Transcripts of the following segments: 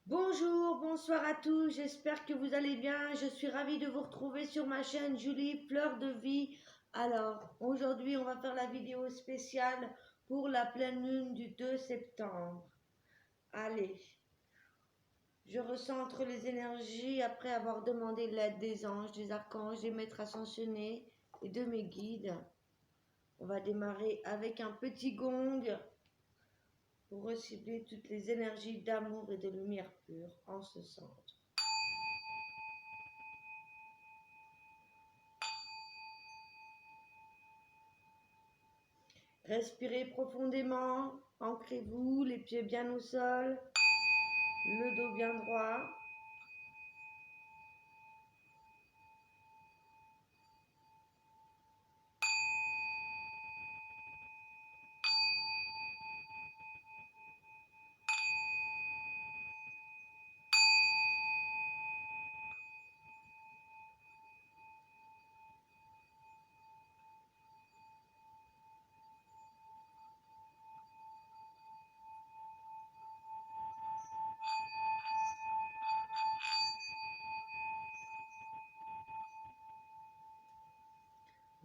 Bonjour, bonsoir à tous, j'espère que vous allez bien. Je suis ravie de vous retrouver sur ma chaîne Julie Fleur de Vie. Alors, aujourd'hui, on va faire la vidéo spéciale pour la pleine lune du 2 septembre. Allez, je recentre les énergies après avoir demandé l'aide des anges, des archanges, des maîtres ascensionnés et de mes guides. On va démarrer avec un petit gong pour recibler toutes les énergies d'amour et de lumière pure en ce centre. Respirez profondément, ancrez-vous, les pieds bien au sol, le dos bien droit.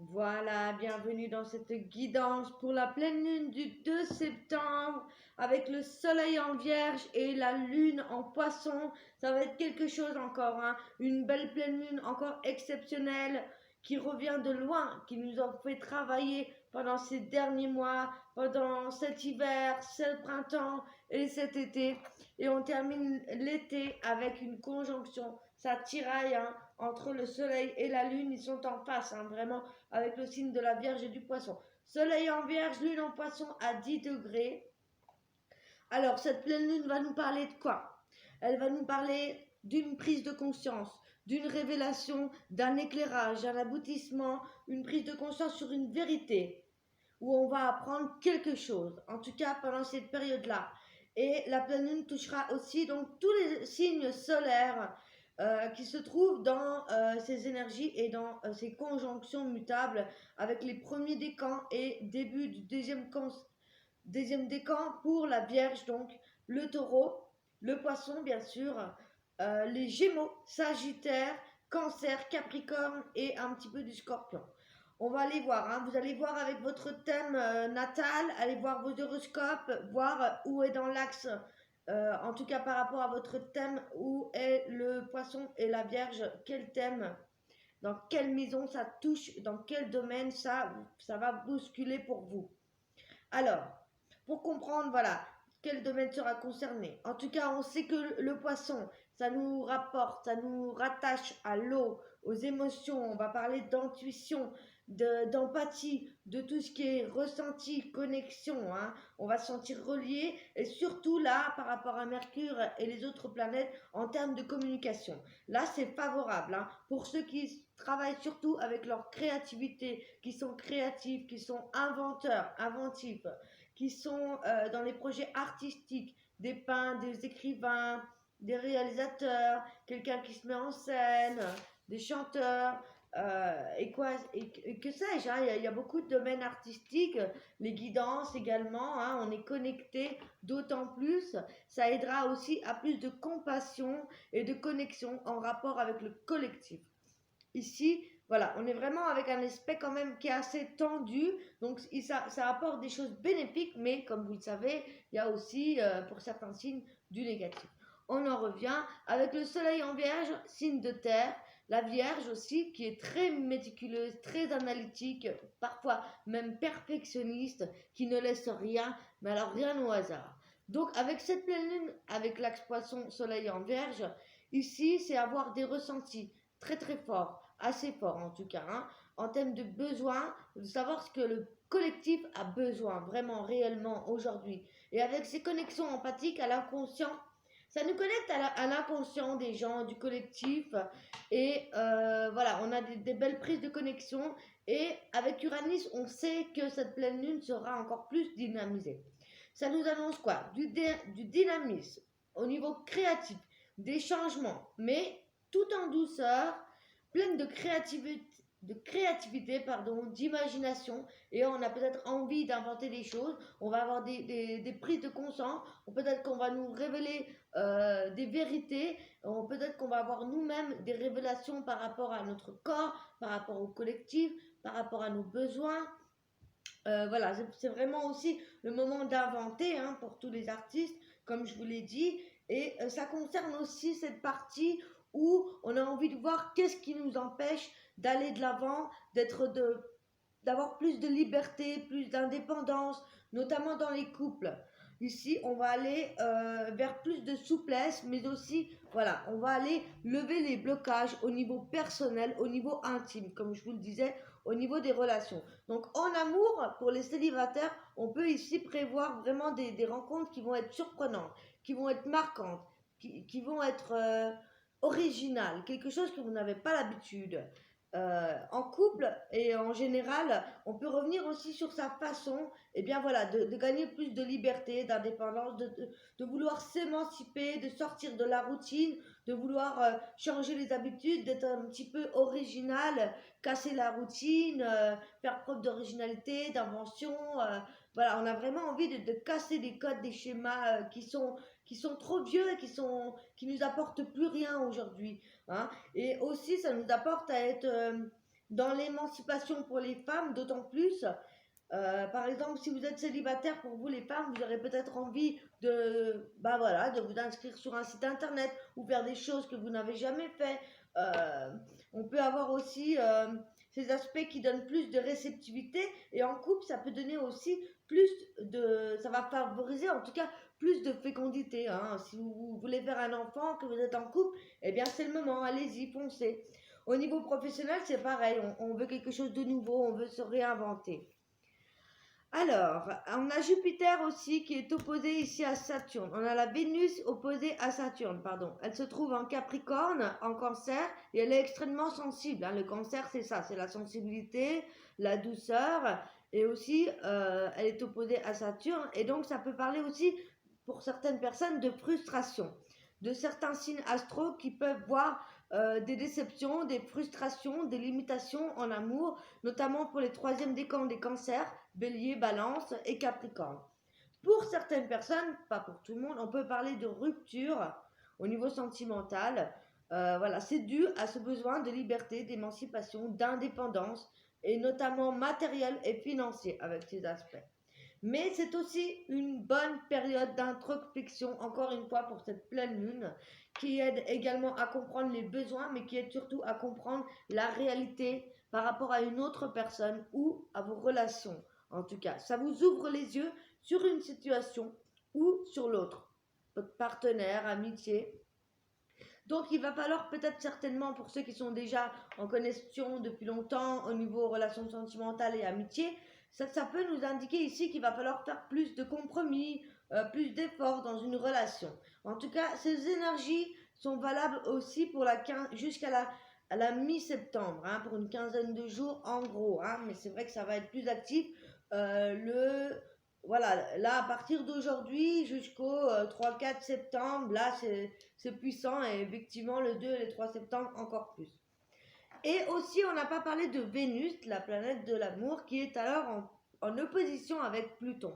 Voilà, bienvenue dans cette guidance pour la pleine lune du 2 septembre avec le soleil en vierge et la lune en poisson. Ça va être quelque chose encore, hein. Une belle pleine lune encore exceptionnelle qui revient de loin, qui nous a fait travailler pendant ces derniers mois, pendant cet hiver, ce printemps et cet été. Et on termine l'été avec une conjonction. Ça tiraille, hein, entre le soleil et la lune, ils sont en face, hein, vraiment, avec le signe de la Vierge et du Poisson. Soleil en Vierge, lune en Poisson à 10 degrés. Alors, cette pleine lune va nous parler de quoi? Elle va nous parler d'une prise de conscience, d'une révélation, d'un éclairage, d'un aboutissement, une prise de conscience sur une vérité, où on va apprendre quelque chose, en tout cas pendant cette période-là. Et la pleine lune touchera aussi donc tous les signes solaires qui se trouvent dans ces énergies et dans ces conjonctions mutables avec les premiers décans et début du deuxième décan pour la Vierge, donc le Taureau, le Poisson bien sûr, les Gémeaux, Sagittaire, Cancer, Capricorne et un petit peu du Scorpion. On va aller voir, hein. Vous allez voir avec votre thème natal, allez voir vos horoscopes, voir où est dans l'axe, en tout cas par rapport à votre thème, où est le Poisson et la Vierge, quel thème, dans quelle maison ça touche, dans quel domaine ça va bousculer pour vous. Alors, pour comprendre, voilà, quel domaine sera concerné. En tout cas, on sait que le poisson, ça nous rapporte, ça nous rattache à l'eau, aux émotions. On va parler d'intuition, d'empathie, de tout ce qui est ressenti, connexion, hein. On va se sentir relié et surtout là, par rapport à Mercure et les autres planètes, en termes de communication. Là, c'est favorable, hein, pour ceux qui travaillent surtout avec leur créativité, qui sont créatifs, qui sont inventeurs, inventifs, qui sont dans les projets artistiques, des peintres, des écrivains, des réalisateurs, quelqu'un qui se met en scène, des chanteurs, et que sais-je, hein, y a beaucoup de domaines artistiques, les guidances également, hein, on est connecté d'autant plus, ça aidera aussi à plus de compassion et de connexion en rapport avec le collectif. Ici, voilà, on est vraiment avec un aspect quand même qui est assez tendu, donc ça apporte des choses bénéfiques, mais comme vous le savez, il y a aussi pour certains signes du négatif. On en revient avec le soleil en vierge, signe de terre, la vierge aussi qui est très méticuleuse, très analytique, parfois même perfectionniste, qui ne laisse rien, mais alors rien au hasard. Donc avec cette pleine lune, avec l'axe poisson soleil en vierge, ici c'est avoir des ressentis très très forts, assez forts en tout cas, hein, en termes de besoin, de savoir ce que le collectif a besoin vraiment réellement aujourd'hui. Et avec ces connexions empathiques à l'inconscient, ça nous connecte à l'inconscient des gens, du collectif. Et voilà, on a des belles prises de connexion. Et avec Uranus, on sait que cette pleine lune sera encore plus dynamisée. Ça nous annonce quoi? Du dynamisme au niveau créatif, des changements, mais tout en douceur, pleine de créativité, pardon, d'imagination, et on a peut-être envie d'inventer des choses, on va avoir des prises de conscience, peut-être qu'on va nous révéler des vérités. Peut-être qu'on va avoir nous-mêmes des révélations par rapport à notre corps, par rapport au collectif, par rapport à nos besoins. Voilà, c'est vraiment aussi le moment d'inventer hein, pour tous les artistes, comme je vous l'ai dit. Et ça concerne aussi cette partie où on a envie de voir qu'est-ce qui nous empêche d'aller de l'avant, d'avoir plus de liberté, plus d'indépendance, notamment dans les couples. Ici, on va aller vers plus de souplesse, mais aussi, voilà, on va aller lever les blocages au niveau personnel, au niveau intime, comme je vous le disais, au niveau des relations. Donc, en amour, pour les célibataires, on peut ici prévoir vraiment des rencontres qui vont être surprenantes, qui vont être marquantes, qui vont être originales, quelque chose que vous n'avez pas l'habitude. En couple et en général, on peut revenir aussi sur sa façon et bien voilà, de gagner plus de liberté, d'indépendance, de vouloir s'émanciper, de sortir de la routine, de vouloir changer les habitudes, d'être un petit peu original, casser la routine, faire preuve d'originalité, d'invention. Voilà, on a vraiment envie de casser des codes, des schémas qui sont trop vieux et qui nous apportent plus rien aujourd'hui. Hein. Et aussi, ça nous apporte à être dans l'émancipation pour les femmes, d'autant plus. Par exemple, si vous êtes célibataire, pour vous les femmes, vous aurez peut-être envie bah voilà, de vous inscrire sur un site internet ou faire des choses que vous n'avez jamais fait. Euh, on peut avoir aussi ces aspects qui donnent plus de réceptivité et en couple, ça peut donner aussi ça va favoriser en tout cas plus de fécondité. Hein. Si vous voulez faire un enfant, que vous êtes en couple, eh bien c'est le moment, allez-y, foncez. Au niveau professionnel, c'est pareil, on veut quelque chose de nouveau, on veut se réinventer. Alors, on a Jupiter aussi qui est opposé ici à Saturne. On a la Vénus opposée à Saturne, pardon. Elle se trouve en Capricorne, en Cancer, et elle est extrêmement sensible. Hein. Le Cancer, c'est ça, c'est la sensibilité, la douceur, et aussi elle est opposée à Saturne, et donc ça peut parler aussi pour certaines personnes de frustration, de certains signes astro qui peuvent voir des déceptions, des frustrations, des limitations en amour, notamment pour les troisièmes décans des cancers, Bélier, Balance et Capricorne. Pour certaines personnes, pas pour tout le monde, on peut parler de rupture au niveau sentimental. Voilà, c'est dû à ce besoin de liberté, d'émancipation, d'indépendance et notamment matériel et financier avec ces aspects. Mais c'est aussi une bonne période d'introspection, encore une fois, pour cette pleine lune, qui aide également à comprendre les besoins, mais qui aide surtout à comprendre la réalité par rapport à une autre personne ou à vos relations. En tout cas, ça vous ouvre les yeux sur une situation ou sur l'autre, votre partenaire, amitié. Donc il va falloir peut-être certainement pour ceux qui sont déjà en connexion depuis longtemps au niveau relations sentimentales et amitié, ça peut nous indiquer ici qu'il va falloir faire plus de compromis, plus d'efforts dans une relation. En tout cas, ces énergies sont valables aussi pour jusqu'à la mi-septembre, hein, pour une quinzaine de jours en gros. Hein, mais c'est vrai que ça va être plus actif voilà, là à partir d'aujourd'hui jusqu'au 3-4 septembre, là c'est puissant et effectivement le 2 et le 3 septembre encore plus. Et aussi, on n'a pas parlé de Vénus, la planète de l'amour, qui est alors en opposition avec Pluton.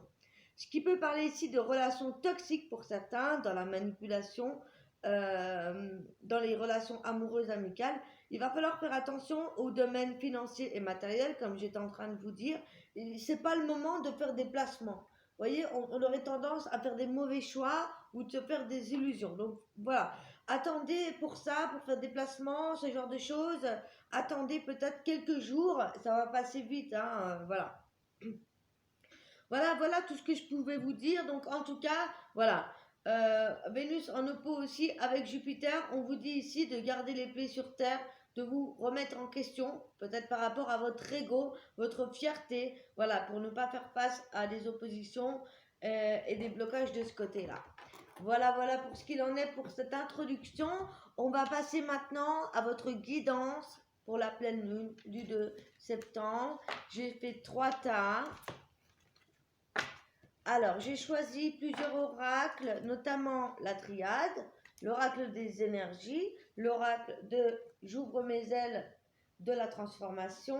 Ce qui peut parler ici de relations toxiques pour certains, dans la manipulation, dans les relations amoureuses amicales. Il va falloir faire attention au domaine financier et matériel, comme j'étais en train de vous dire. C'est pas le moment de faire des placements. Vous voyez, on aurait tendance à faire des mauvais choix ou de se faire des illusions. Donc voilà, attendez pour ça, pour faire des placements, ce genre de choses. Attendez peut-être quelques jours, ça va passer vite, hein, voilà. Voilà tout ce que je pouvais vous dire. Donc en tout cas, voilà. Vénus en oppo aussi avec Jupiter. On vous dit ici de garder les pieds sur terre, de vous remettre en question, peut-être par rapport à votre ego, votre fierté, voilà, pour ne pas faire face à des oppositions et des blocages de ce côté-là. Voilà pour ce qu'il en est pour cette introduction. On va passer maintenant à votre guidance pour la pleine lune du 2 septembre. J'ai fait 3 tas. Alors, j'ai choisi plusieurs oracles, notamment la triade, l'oracle des énergies, l'oracle de j'ouvre mes ailes de la transformation,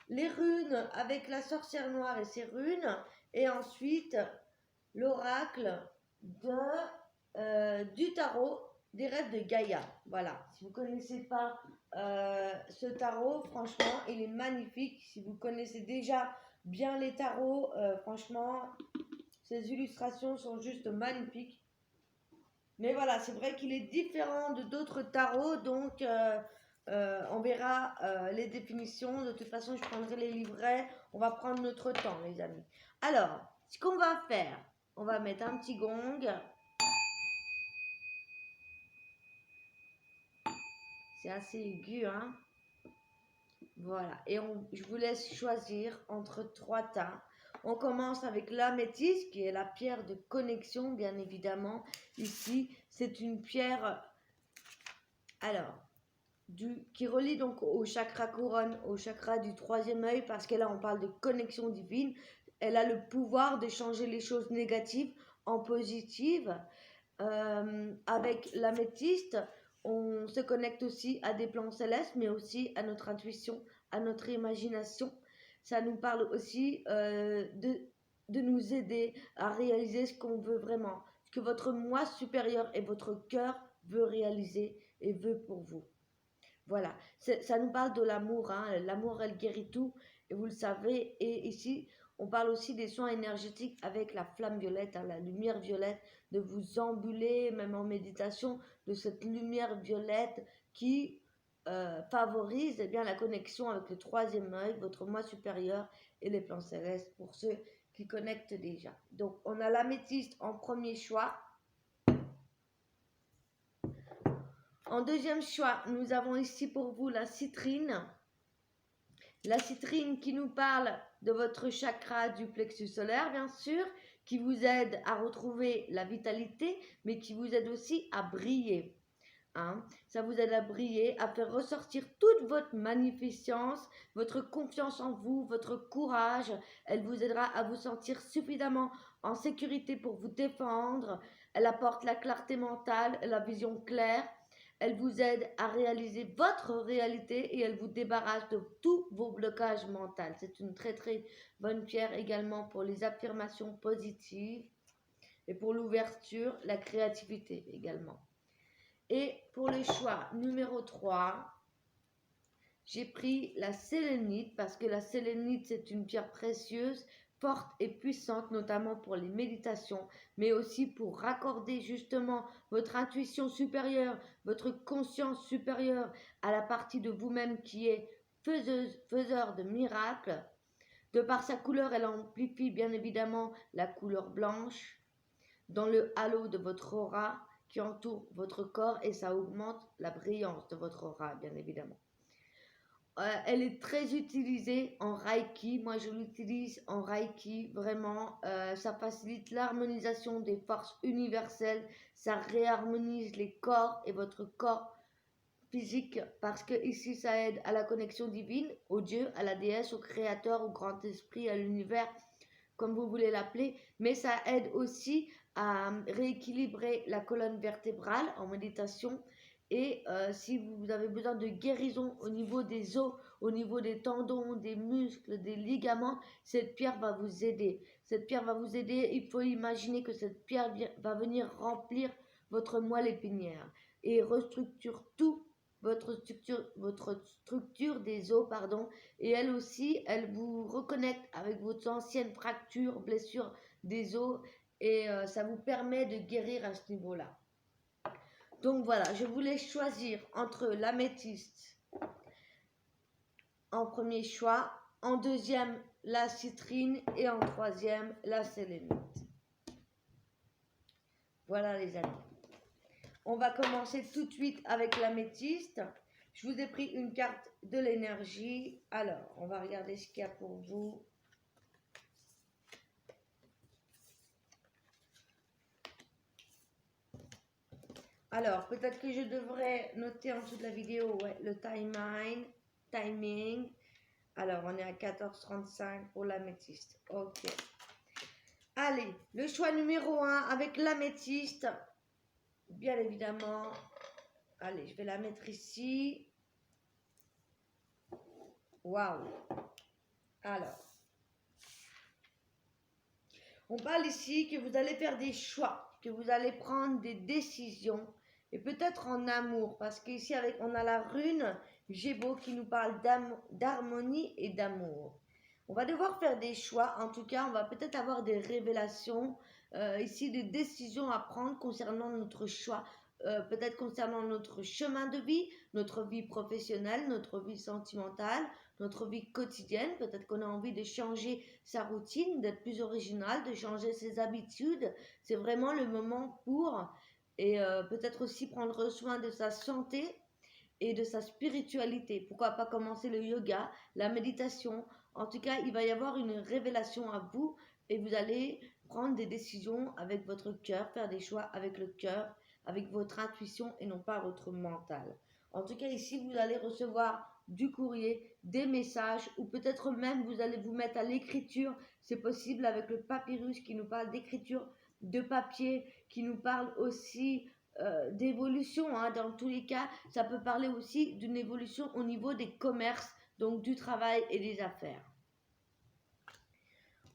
les runes avec la sorcière noire et ses runes, et ensuite l'oracle de du tarot des rêves de Gaïa. Voilà, si vous ne connaissez pas ce tarot, franchement, il est magnifique. Si vous connaissez déjà bien les tarots, franchement, ces illustrations sont juste magnifiques. Mais voilà, c'est vrai qu'il est différent de d'autres tarots, donc on verra les définitions. De toute façon, je prendrai les livrets. On va prendre notre temps, les amis. Alors, ce qu'on va faire, on va mettre un petit gong. C'est assez aigu, hein? Voilà. Et je vous laisse choisir entre 3 tas. On commence avec l'améthyste, qui est la pierre de connexion, bien évidemment. Ici, c'est une pierre, alors, qui relie donc au chakra couronne, au chakra du 3e œil, parce que là, on parle de connexion divine. Elle a le pouvoir de changer les choses négatives en positives. Avec l'améthyste, on se connecte aussi à des plans célestes, mais aussi à notre intuition, à notre imagination. Ça nous parle aussi de nous aider à réaliser ce qu'on veut vraiment, ce que votre moi supérieur et votre cœur veut réaliser et veut pour vous. Voilà, ça nous parle de l'amour, hein. L'amour, elle guérit tout, et vous le savez. Et ici, on parle aussi des soins énergétiques avec la flamme violette, hein, la lumière violette, de vous embuler, même en méditation, de cette lumière violette qui favorise bien la connexion avec le 3e œil, votre moi supérieur et les plans célestes pour ceux qui connectent déjà. Donc, on a l'améthyste en premier choix. En deuxième choix, nous avons ici pour vous la citrine. La citrine qui nous parle de votre chakra du plexus solaire, bien sûr, qui vous aide à retrouver la vitalité, mais qui vous aide aussi à briller. Hein? Ça vous aide à briller, à faire ressortir toute votre magnificence, votre confiance en vous, votre courage. Elle vous aidera à vous sentir suffisamment en sécurité pour vous défendre. Elle apporte la clarté mentale, la vision claire. Elle vous aide à réaliser votre réalité et elle vous débarrasse de tous vos blocages mentaux. C'est une très très bonne pierre également pour les affirmations positives et pour l'ouverture, la créativité également. Et pour le choix numéro 3, j'ai pris la sélénite parce que la sélénite, c'est une pierre précieuse, forte et puissante, notamment pour les méditations, mais aussi pour raccorder justement votre intuition supérieure, votre conscience supérieure à la partie de vous-même qui est faiseur de miracles. De par sa couleur, elle amplifie bien évidemment la couleur blanche dans le halo de votre aura qui entoure votre corps et ça augmente la brillance de votre aura, bien évidemment. Elle est très utilisée en Reiki. Moi, je l'utilise en Reiki, vraiment. Ça facilite l'harmonisation des forces universelles. Ça réharmonise les corps et votre corps physique parce que ici, ça aide à la connexion divine, au Dieu, à la déesse, au créateur, au grand esprit, à l'univers, comme vous voulez l'appeler. Mais ça aide aussi à rééquilibrer la colonne vertébrale en méditation. Et si vous avez besoin de guérison au niveau des os, au niveau des tendons, des muscles, des ligaments, cette pierre va vous aider. Cette pierre va vous aider. Il faut imaginer que cette pierre va venir remplir votre moelle épinière et restructure tout votre structure des os, pardon. Et elle aussi, elle vous reconnecte avec vos anciennes fractures, blessures des os et ça vous permet de guérir à ce niveau-là. Donc voilà, je voulais choisir entre l'améthyste en premier choix, en deuxième la citrine et en troisième la sélénite. Voilà les amis. On va commencer tout de suite avec l'améthyste. Je vous ai pris une carte de l'énergie. Alors, on va regarder ce qu'il y a pour vous. Alors, peut-être que je devrais noter en dessous de la vidéo le timing. Alors, on est à 14h35 pour l'améthyste. Ok. Allez, le choix numéro 1 avec l'améthyste. Bien évidemment. Allez, je vais la mettre ici. Waouh. Alors. On parle ici que vous allez faire des choix. que vous allez prendre des décisions et peut-être en amour, parce qu'ici on a la rune Gémeaux qui nous parle d'harmonie et d'amour. On va devoir faire des choix, en tout cas on va peut-être avoir des révélations, ici des décisions à prendre concernant notre choix, peut-être concernant notre chemin de vie, notre vie professionnelle, notre vie sentimentale, notre vie quotidienne. Peut-être qu'on a envie de changer sa routine, d'être plus original, de changer ses habitudes. C'est vraiment le moment pour, et peut-être aussi prendre soin de sa santé et de sa spiritualité. Pourquoi pas commencer le yoga, la méditation. En tout cas, il va y avoir une révélation à vous et vous allez prendre des décisions avec votre cœur, faire des choix avec le cœur, avec votre intuition et non pas votre mental. En tout cas, ici, vous allez recevoir du courrier, des messages ou peut-être même vous allez vous mettre à l'écriture. C'est possible avec le papyrus qui nous parle d'écriture, de papier, qui nous parle aussi d'évolution, hein. Dans tous les cas, ça peut parler aussi d'une évolution au niveau des commerces, donc du travail et des affaires.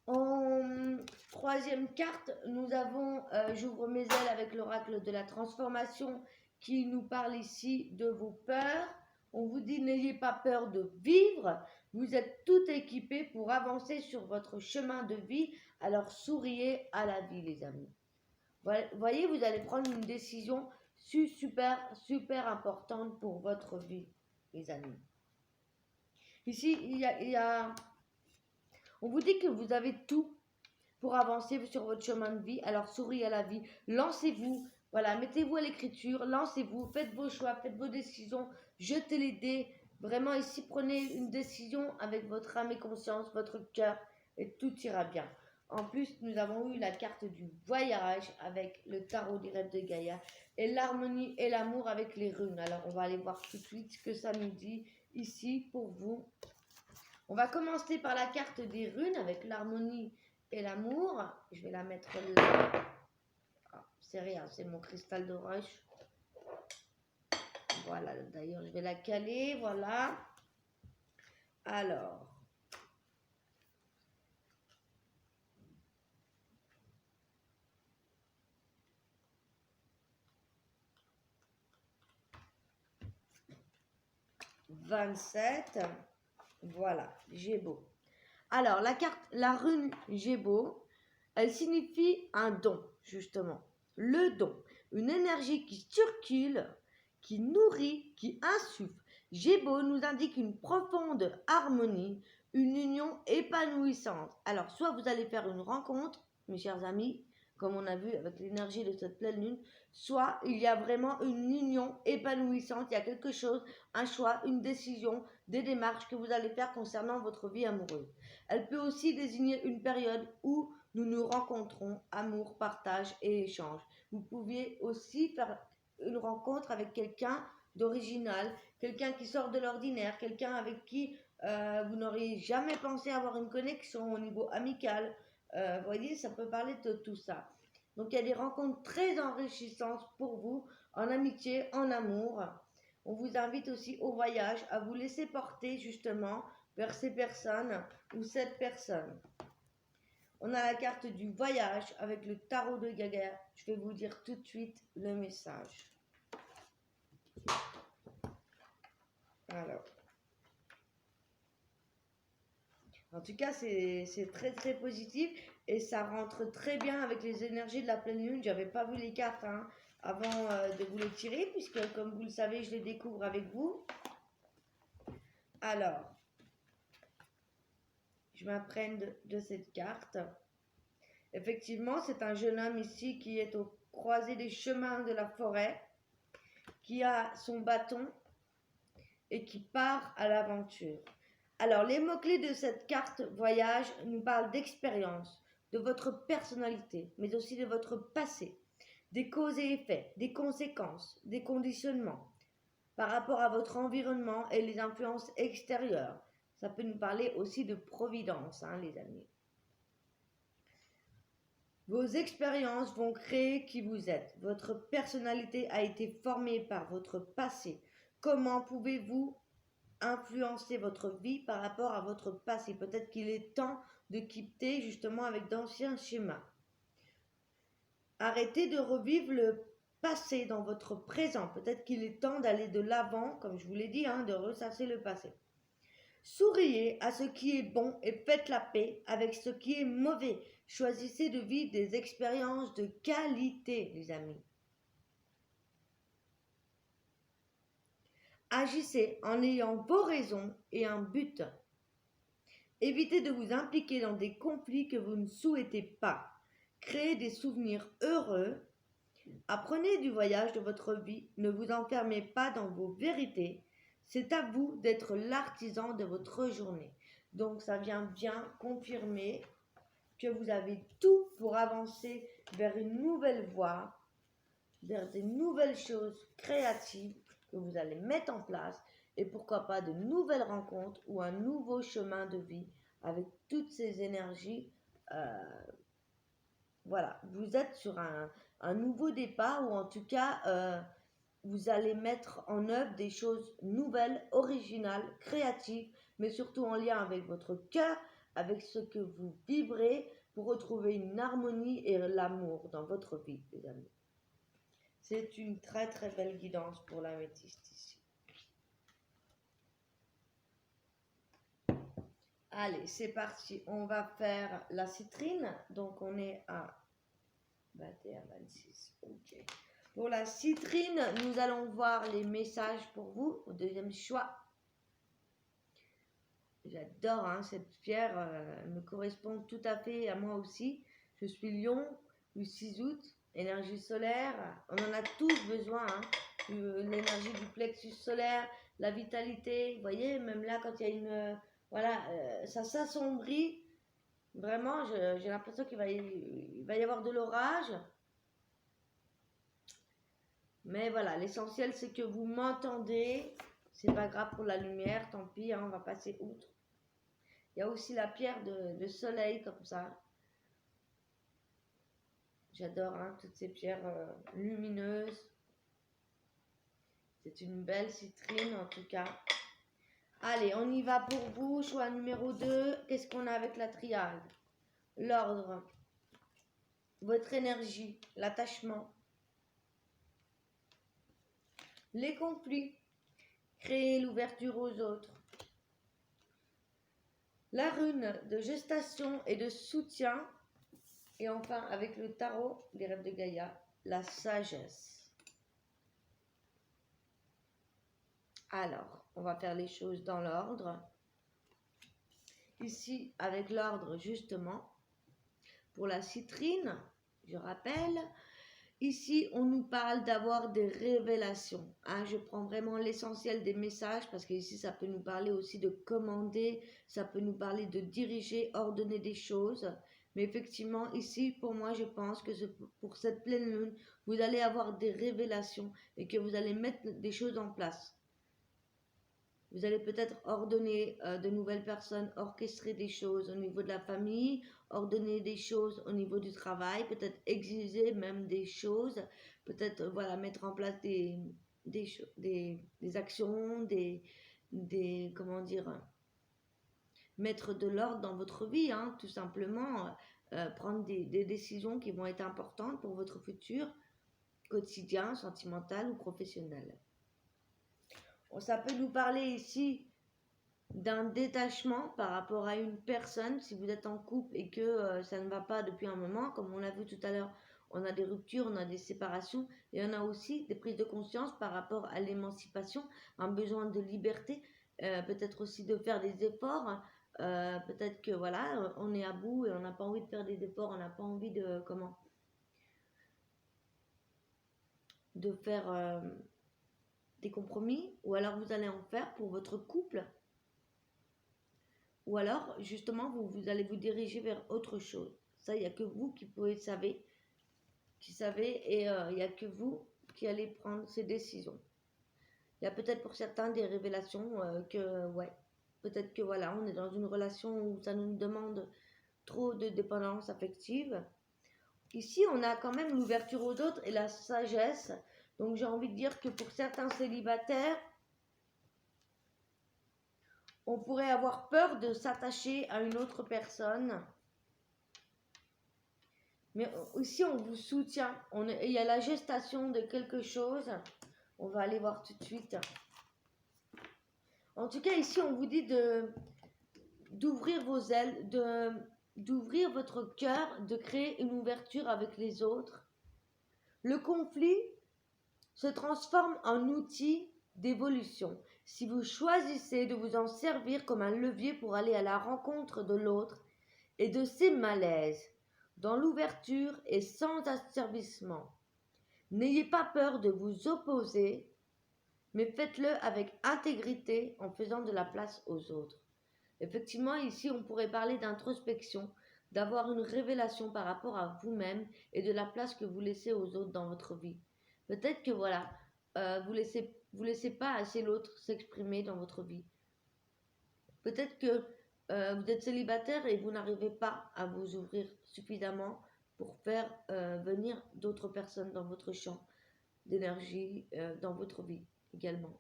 En troisième carte, nous avons j'ouvre mes ailes avec l'oracle de la transformation qui nous parle ici de vos peurs. On vous dit n'ayez pas peur de vivre, vous êtes tout équipé pour avancer sur votre chemin de vie, alors souriez à la vie les amis. Voyez, vous allez prendre une décision super importante pour votre vie, les amis. Ici, on vous dit que vous avez tout pour avancer sur votre chemin de vie. Alors, souriez à la vie, lancez-vous. Voilà, mettez-vous à l'écriture, lancez-vous, faites vos choix, faites vos décisions, jetez les dés. Vraiment, ici, prenez une décision avec votre âme et conscience, votre cœur, et tout ira bien. En plus, nous avons eu la carte du voyage avec le tarot des rêves de Gaïa et l'harmonie et l'amour avec les runes. Alors, on va aller voir tout de suite ce que ça nous dit ici pour vous. On va commencer par la carte des runes avec l'harmonie et l'amour. Je vais la mettre là. Ah, c'est rien, c'est mon cristal de roche. Voilà, d'ailleurs, je vais la caler. Voilà. Alors. « 27. Voilà, Gémeaux. Alors, la rune Gémeaux, elle signifie un don, justement. Le don, une énergie qui circule, qui nourrit, qui insuffle. Gémeaux nous indique une profonde harmonie, une union épanouissante. Alors, soit vous allez faire une rencontre, mes chers amis, comme on a vu avec l'énergie de cette pleine lune, soit il y a vraiment une union épanouissante, il y a quelque chose, un choix, une décision, des démarches que vous allez faire concernant votre vie amoureuse. Elle peut aussi désigner une période où nous nous rencontrons, amour, partage et échange. Vous pouviez aussi faire une rencontre avec quelqu'un d'original, quelqu'un qui sort de l'ordinaire, quelqu'un avec qui vous n'auriez jamais pensé avoir une connexion au niveau amical. Vous voyez, ça peut parler de tout ça. Donc il y a des rencontres très enrichissantes pour vous, en amitié, en amour. On vous invite aussi au voyage, à vous laisser porter justement vers ces personnes ou cette personne. On a la carte du voyage avec le tarot de Gaïa. Je vais vous dire tout de suite le message. Alors. En tout cas, c'est très positif et ça rentre très bien avec les énergies de la pleine lune. J'avais pas vu les cartes avant de vous les tirer puisque, comme vous le savez, je les découvre avec vous. Alors, je m'apprends de cette carte. Effectivement, c'est un jeune homme ici qui est au croisé des chemins de la forêt, qui a son bâton et qui part à l'aventure. Alors, les mots-clés de cette carte voyage nous parlent d'expérience, de votre personnalité, mais aussi de votre passé, des causes et effets, des conséquences, des conditionnements par rapport à votre environnement et les influences extérieures. Ça peut nous parler aussi de providence, les amis. Vos expériences vont créer qui vous êtes. Votre personnalité a été formée par votre passé. Comment pouvez-vous influencer votre vie par rapport à votre passé? Peut-être qu'il est temps de quitter justement avec d'anciens schémas. Arrêtez de revivre le passé dans votre présent. Peut-être qu'il est temps d'aller de l'avant, comme je vous l'ai dit, hein, de ressasser le passé. Souriez à ce qui est bon et faites la paix avec ce qui est mauvais. Choisissez de vivre des expériences de qualité, les amis. Agissez en ayant vos raisons et un but. Évitez de vous impliquer dans des conflits que vous ne souhaitez pas. Créez des souvenirs heureux. Apprenez du voyage de votre vie. Ne vous enfermez pas dans vos vérités. C'est à vous d'être l'artisan de votre journée. Donc ça vient bien confirmer que vous avez tout pour avancer vers une nouvelle voie, vers des nouvelles choses créatives que vous allez mettre en place et pourquoi pas de nouvelles rencontres ou un nouveau chemin de vie avec toutes ces énergies. Voilà, vous êtes sur un nouveau départ ou en tout cas vous allez mettre en œuvre des choses nouvelles, originales, créatives, mais surtout en lien avec votre cœur, avec ce que vous vibrez pour retrouver une harmonie et l'amour dans votre vie, les amis. C'est une très très belle guidance pour l'améthyste ici. Allez, c'est parti. On va faire la citrine. Donc, on est à 21, 26. Ok. Pour la citrine, nous allons voir les messages pour vous au deuxième choix. J'adore hein, cette pierre, elle me correspond tout à fait à moi aussi. Je suis Lion, le 6 août, énergie solaire. On en a tous besoin. Hein. L'énergie du plexus solaire, la vitalité. Vous voyez, même là, quand il y a une... voilà, ça s'assombrit. Vraiment, j'ai l'impression qu'il va y avoir de l'orage. Mais voilà, l'essentiel c'est que vous m'entendez. C'est pas grave pour la lumière, tant pis, hein, on va passer outre. Il y a aussi la pierre de soleil comme ça. J'adore hein, toutes ces pierres lumineuses. C'est une belle citrine en tout cas. Allez, on y va pour vous. Choix numéro 2. Qu'est-ce qu'on a avec la triade? L'ordre, votre énergie, l'attachement, les conflits, créer l'ouverture aux autres, la rune de gestation et de soutien, et enfin avec le tarot, les rêves de Gaïa, la sagesse. Alors, on va faire les choses dans l'ordre. Ici, avec l'ordre justement, pour la citrine, je rappelle, ici, on nous parle d'avoir des révélations. Hein, je prends vraiment l'essentiel des messages parce que ici, ça peut nous parler aussi de commander, ça peut nous parler de diriger, ordonner des choses. Mais effectivement, ici, pour moi, je pense que pour cette pleine lune, vous allez avoir des révélations et que vous allez mettre des choses en place. Vous allez peut-être ordonner de nouvelles personnes, orchestrer des choses au niveau de la famille, ordonner des choses au niveau du travail, peut-être exiger même des choses, peut-être voilà, mettre en place des actions, comment dire, mettre de l'ordre dans votre vie, hein, tout simplement, prendre des décisions qui vont être importantes pour votre futur quotidien, sentimental ou professionnel. Ça peut nous parler ici d'un détachement par rapport à une personne, si vous êtes en couple et que ça ne va pas depuis un moment, comme on l'a vu tout à l'heure, on a des ruptures, on a des séparations et on a aussi des prises de conscience par rapport à l'émancipation, un besoin de liberté, peut-être aussi de faire des efforts, peut-être que voilà, on est à bout et on n'a pas envie de faire des efforts, on n'a pas envie de faire des compromis, ou alors vous allez en faire pour votre couple, ou alors justement vous allez vous diriger vers autre chose. Ça, il n'y a que vous qui savez, et il n'y a que vous qui allez prendre ces décisions. Il y a peut-être pour certains des révélations peut-être que voilà, on est dans une relation où ça nous demande trop de dépendance affective. Ici, on a quand même l'ouverture aux autres et la sagesse. Donc j'ai envie de dire que pour certains célibataires, on pourrait avoir peur de s'attacher à une autre personne. Mais ici, on vous soutient. Il y a la gestation de quelque chose. On va aller voir tout de suite. En tout cas, ici, on vous dit d'ouvrir vos ailes, d'ouvrir votre cœur, de créer une ouverture avec les autres. Le conflit se transforme en outil d'évolution. Si vous choisissez de vous en servir comme un levier pour aller à la rencontre de l'autre et de ses malaises, dans l'ouverture et sans asservissement. N'ayez pas peur de vous opposer, mais faites-le avec intégrité en faisant de la place aux autres. Effectivement, ici, on pourrait parler d'introspection, d'avoir une révélation par rapport à vous-même et de la place que vous laissez aux autres dans votre vie. Peut-être que voilà, vous laissez pas assez l'autre s'exprimer dans votre vie. Peut-être que vous êtes célibataire et vous n'arrivez pas à vous ouvrir suffisamment pour faire venir d'autres personnes dans votre champ d'énergie, dans votre vie également.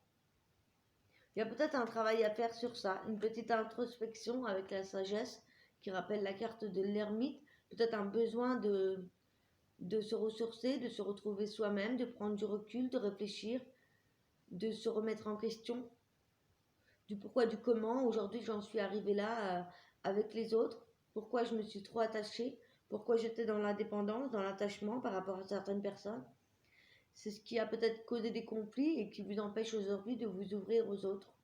Il y a peut-être un travail à faire sur ça, une petite introspection avec la sagesse qui rappelle la carte de l'ermite, peut-être un besoin de se ressourcer, de se retrouver soi-même, de prendre du recul, de réfléchir, de se remettre en question, du pourquoi, du comment. Aujourd'hui, j'en suis arrivée là avec les autres, pourquoi je me suis trop attachée, pourquoi j'étais dans l'indépendance, dans l'attachement par rapport à certaines personnes. C'est ce qui a peut-être causé des conflits et qui vous empêche aujourd'hui de vous ouvrir aux autres.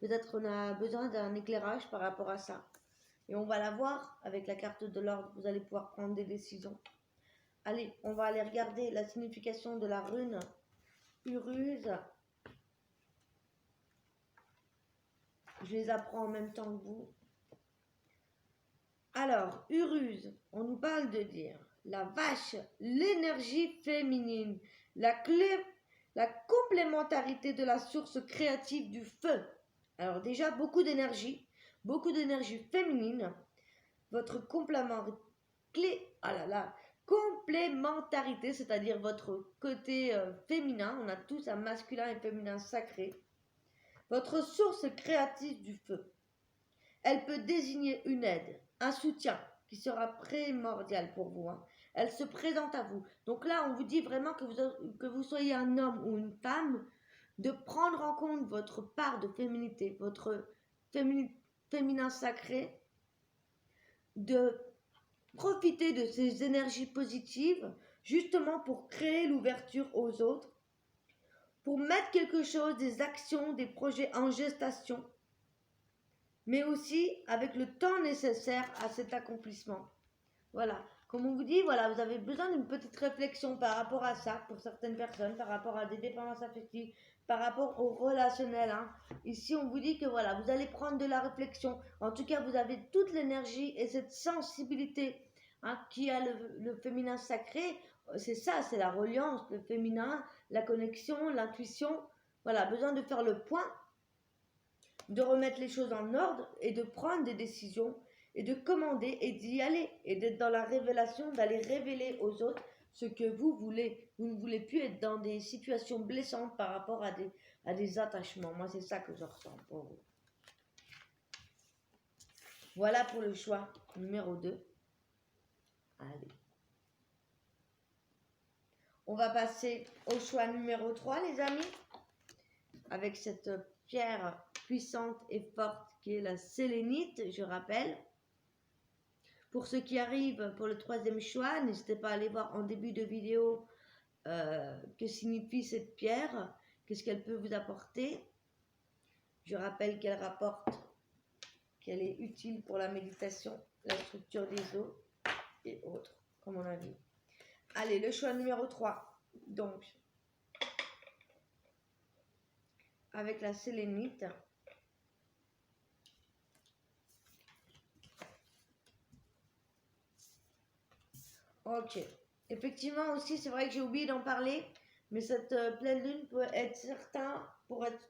Peut-être qu'on a besoin d'un éclairage par rapport à ça. Et on va la voir avec la carte de l'ordre. Vous allez pouvoir prendre des décisions. Allez, on va aller regarder la signification de la rune Uruz. Je les apprends en même temps que vous. Alors, Uruz, on nous parle de dire la vache, l'énergie féminine, la complémentarité de la source créative du feu. Alors déjà, beaucoup d'énergie féminine. Votre complémentarité, c'est-à-dire votre côté féminin. On a tous un masculin et féminin sacré. Votre source créative du feu. Elle peut désigner une aide, un soutien qui sera primordial pour vous. Elle se présente à vous. Donc là, on vous dit vraiment que vous soyez un homme ou une femme, de prendre en compte votre part de féminité, votre féminin sacré, de profiter de ces énergies positives justement pour créer l'ouverture aux autres, pour mettre quelque chose, des actions, des projets en gestation, mais aussi avec le temps nécessaire à cet accomplissement. Voilà, comme on vous dit, voilà, vous avez besoin d'une petite réflexion par rapport à ça, pour certaines personnes, par rapport à des dépendances affectives, par rapport au relationnel. Ici, on vous dit que voilà, vous allez prendre de la réflexion. En tout cas, vous avez toute l'énergie et cette sensibilité qui a le féminin sacré. C'est ça, c'est la reliance, le féminin, la connexion, l'intuition. Voilà, besoin de faire le point, de remettre les choses en ordre et de prendre des décisions et de commander et d'y aller et d'être dans la révélation, d'aller révéler aux autres ce que vous voulez. Vous ne voulez plus être dans des situations blessantes par rapport à des attachements. Moi, c'est ça que je ressens pour vous. Voilà pour le choix numéro 2. Allez. On va passer au choix numéro 3, les amis, avec cette pierre puissante et forte qui est la sélénite, je rappelle. Pour ceux qui arrivent pour le 3e choix, n'hésitez pas à aller voir en début de vidéo que signifie cette pierre, qu'est-ce qu'elle peut vous apporter. Je rappelle qu'elle est utile pour la méditation, la structure des os et autres, comme on a vu. Allez, le choix numéro 3, donc, avec la sélénite. Ok. Effectivement aussi, c'est vrai que j'ai oublié d'en parler, mais cette pleine lune peut être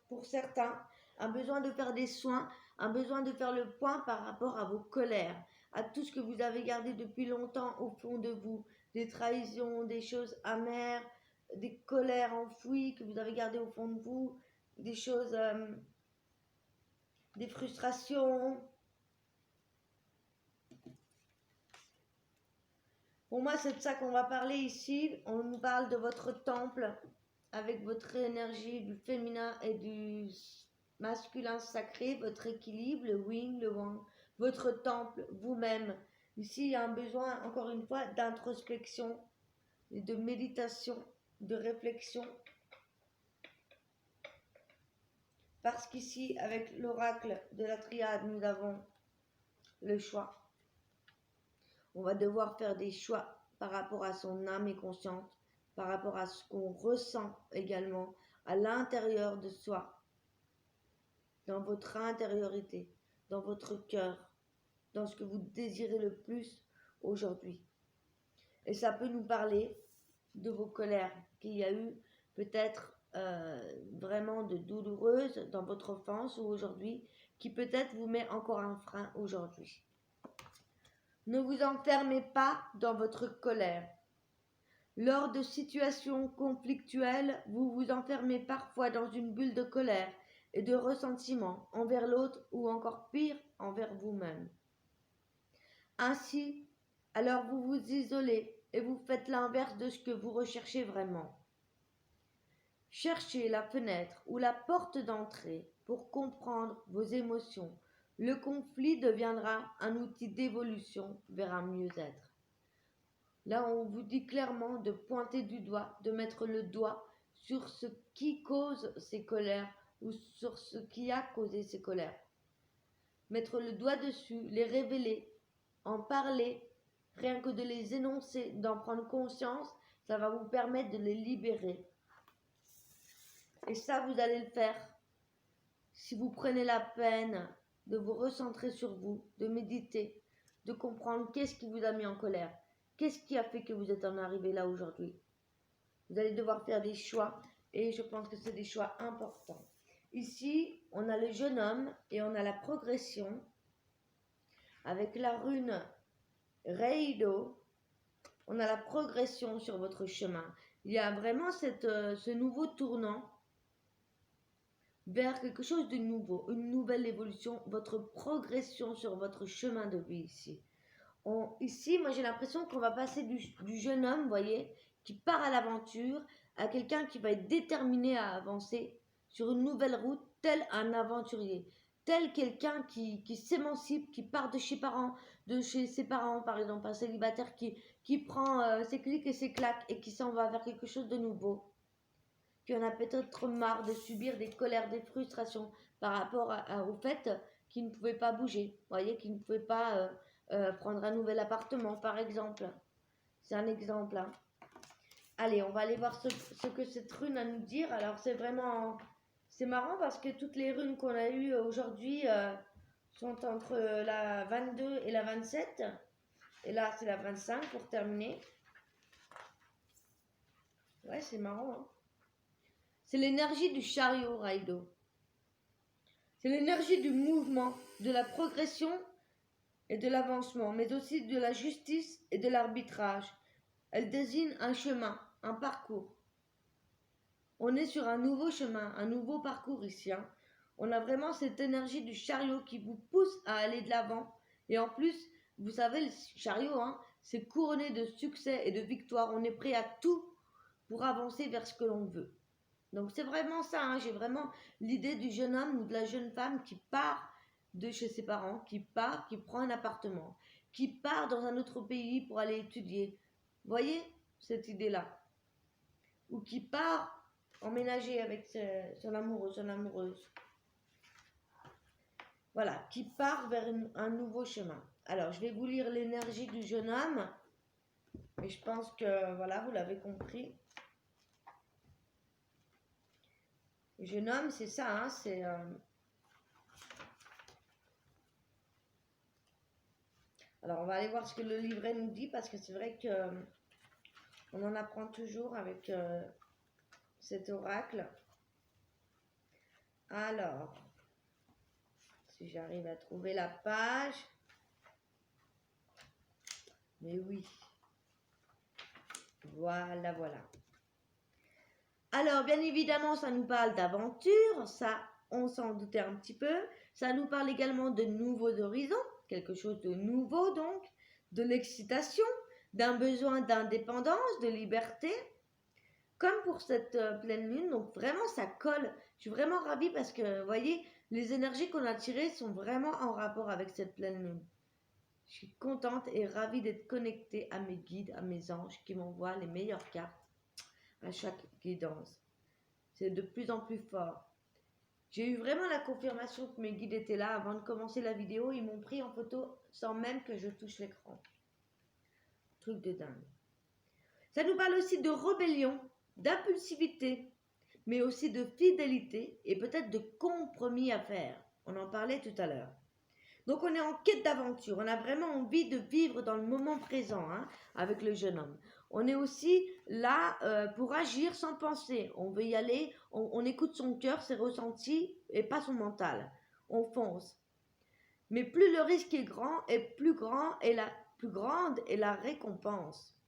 pour certains, un besoin de faire des soins, un besoin de faire le point par rapport à vos colères, à tout ce que vous avez gardé depuis longtemps au fond de vous, des trahisons, des choses amères, des colères enfouies que vous avez gardées au fond de vous, des choses, des frustrations. Pour moi, c'est de ça qu'on va parler ici. On nous parle de votre temple avec votre énergie du féminin et du masculin sacré, votre équilibre, le yin, le yang, votre temple, vous-même. Ici, il y a un besoin, encore une fois, d'introspection, de méditation, de réflexion. Parce qu'ici, avec l'oracle de la triade, nous avons le choix. On va devoir faire des choix par rapport à son âme et conscience, par rapport à ce qu'on ressent également à l'intérieur de soi, dans votre intériorité, dans votre cœur, dans ce que vous désirez le plus aujourd'hui. Et ça peut nous parler de vos colères qu'il y a eu peut-être vraiment de douloureuses dans votre enfance ou aujourd'hui, qui peut-être vous met encore un frein aujourd'hui. Ne vous enfermez pas dans votre colère. Lors de situations conflictuelles, vous vous enfermez parfois dans une bulle de colère et de ressentiment envers l'autre ou encore pire, envers vous-même. Ainsi, alors vous vous isolez et vous faites l'inverse de ce que vous recherchez vraiment. Cherchez la fenêtre ou la porte d'entrée pour comprendre vos émotions. Le conflit deviendra un outil d'évolution vers un mieux-être. Là, on vous dit clairement de pointer du doigt, de mettre le doigt sur ce qui cause ces colères ou sur ce qui a causé ces colères. Mettre le doigt dessus, les révéler, en parler, rien que de les énoncer, d'en prendre conscience, ça va vous permettre de les libérer. Et ça, vous allez le faire si vous prenez la peine de vous recentrer sur vous, de méditer, de comprendre qu'est-ce qui vous a mis en colère, qu'est-ce qui a fait que vous êtes en arrivé là aujourd'hui. Vous allez devoir faire des choix et je pense que c'est des choix importants. Ici, on a le jeune homme et on a la progression avec la rune Reido. On a la progression sur votre chemin. Il y a vraiment ce nouveau tournant vers quelque chose de nouveau, une nouvelle évolution, votre progression sur votre chemin de vie ici. Ici, moi j'ai l'impression qu'on va passer du jeune homme, vous voyez, qui part à l'aventure, à quelqu'un qui va être déterminé à avancer sur une nouvelle route, tel un aventurier, tel quelqu'un qui s'émancipe, qui part de chez ses parents, par exemple, un célibataire qui prend ses clics et ses claques et qui s'en va vers quelque chose de nouveau. Puis on a peut-être marre de subir des colères, des frustrations par rapport au fait qu'il ne pouvait pas bouger, vous voyez, qu'il ne pouvait pas prendre un nouvel appartement, par exemple. C'est un exemple. Hein. Allez, on va aller voir ce que cette rune a à nous dire. Alors, c'est marrant parce que toutes les runes qu'on a eues aujourd'hui sont entre la 22 et la 27. Et là, c'est la 25 pour terminer. Ouais, c'est marrant. Hein. C'est l'énergie du chariot, Raido. C'est l'énergie du mouvement, de la progression et de l'avancement, mais aussi de la justice et de l'arbitrage. Elle désigne un chemin, un parcours. On est sur un nouveau chemin, un nouveau parcours ici. Hein. On a vraiment cette énergie du chariot qui vous pousse à aller de l'avant. Et en plus, vous savez, le chariot, hein, c'est couronné de succès et de victoire. On est prêt à tout pour avancer vers ce que l'on veut. Donc c'est vraiment ça, hein. J'ai vraiment l'idée du jeune homme ou de la jeune femme qui part de chez ses parents, qui prend un appartement, qui part dans un autre pays pour aller étudier. Vous voyez cette idée-là? Ou qui part emménager avec son amoureux, son amoureuse. Voilà, qui part vers un nouveau chemin. Alors, je vais vous lire l'énergie du jeune homme. Et je pense que, voilà, vous l'avez compris. Le jeune homme, c'est ça, hein, c'est... Alors, on va aller voir ce que le livret nous dit, parce que c'est vrai que on en apprend toujours avec cet oracle. Alors, si j'arrive à trouver la page... Mais oui. Voilà, voilà. Alors, bien évidemment, ça nous parle d'aventure, ça, on s'en doutait un petit peu. Ça nous parle également de nouveaux horizons, quelque chose de nouveau donc, de l'excitation, d'un besoin d'indépendance, de liberté, comme pour cette pleine lune. Donc vraiment, ça colle. Je suis vraiment ravie parce que, vous voyez, les énergies qu'on a tirées sont vraiment en rapport avec cette pleine lune. Je suis contente et ravie d'être connectée à mes guides, à mes anges qui m'envoient les meilleures cartes à chaque guidance. C'est de plus en plus fort. J'ai eu vraiment la confirmation que mes guides étaient là avant de commencer la vidéo. Ils m'ont pris en photo sans même que je touche l'écran. Truc de dingue. Ça nous parle aussi de rébellion, d'impulsivité, mais aussi de fidélité et peut-être de compromis à faire. On en parlait tout à l'heure. Donc on est en quête d'aventure, on a vraiment envie de vivre dans le moment présent avec le jeune homme. On est aussi là pour agir sans penser, on veut y aller, on écoute son cœur, ses ressentis et pas son mental. On fonce. Mais plus le risque est grand et plus grande est la récompense.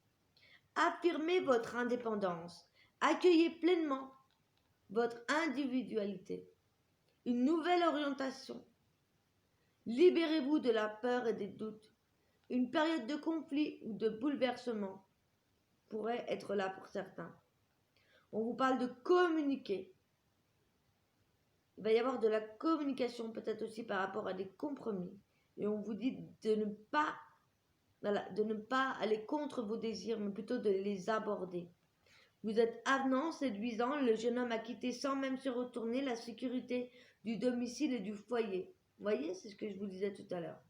Affirmez votre indépendance, accueillez pleinement votre individualité, une nouvelle orientation. Libérez-vous de la peur et des doutes. Une période de conflit ou de bouleversement pourrait être là pour certains. On vous parle de communiquer. Il va y avoir de la communication peut-être aussi par rapport à des compromis. Et on vous dit de ne pas aller contre vos désirs, mais plutôt de les aborder. Vous êtes avenant, séduisant, le jeune homme a quitté sans même se retourner la sécurité du domicile et du foyer. Vous voyez, c'est ce que je vous disais tout à l'heure.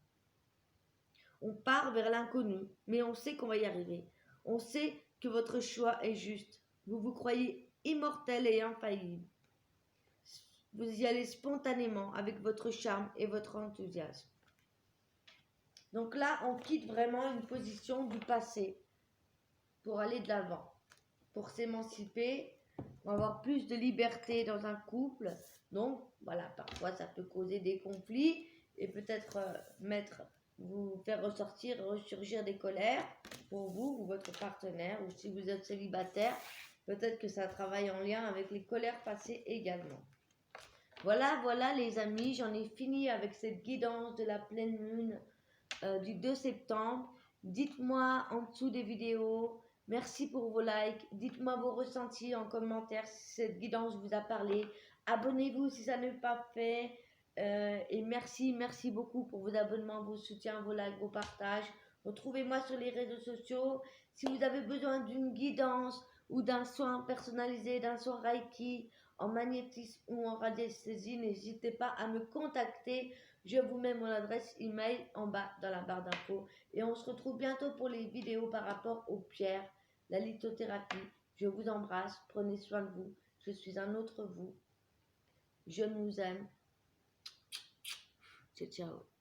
On part vers l'inconnu, mais on sait qu'on va y arriver. On sait que votre choix est juste. Vous vous croyez immortel et infaillible. Vous y allez spontanément avec votre charme et votre enthousiasme. Donc là, on quitte vraiment une position du passé pour aller de l'avant, pour s'émanciper, pour avoir plus de liberté dans un couple. Donc voilà, parfois ça peut causer des conflits et peut-être vous faire ressurgir des colères pour vous ou votre partenaire, ou si vous êtes célibataire, peut-être que ça travaille en lien avec les colères passées également. Voilà les amis, j'en ai fini avec cette guidance de la pleine lune du 2 septembre. Dites-moi en dessous des vidéos, merci pour vos likes, dites-moi vos ressentis en commentaire si cette guidance vous a parlé. Abonnez-vous si ça n'est pas fait. Et merci beaucoup pour vos abonnements, vos soutiens, vos likes, vos partages. Retrouvez-moi sur les réseaux sociaux. Si vous avez besoin d'une guidance ou d'un soin personnalisé, d'un soin Reiki, en magnétisme ou en radiesthésie, n'hésitez pas à me contacter. Je vous mets mon adresse email en bas dans la barre d'infos. Et on se retrouve bientôt pour les vidéos par rapport aux pierres, la lithothérapie. Je vous embrasse, prenez soin de vous. Je suis un autre vous. Je nous aime. Ciao, ciao.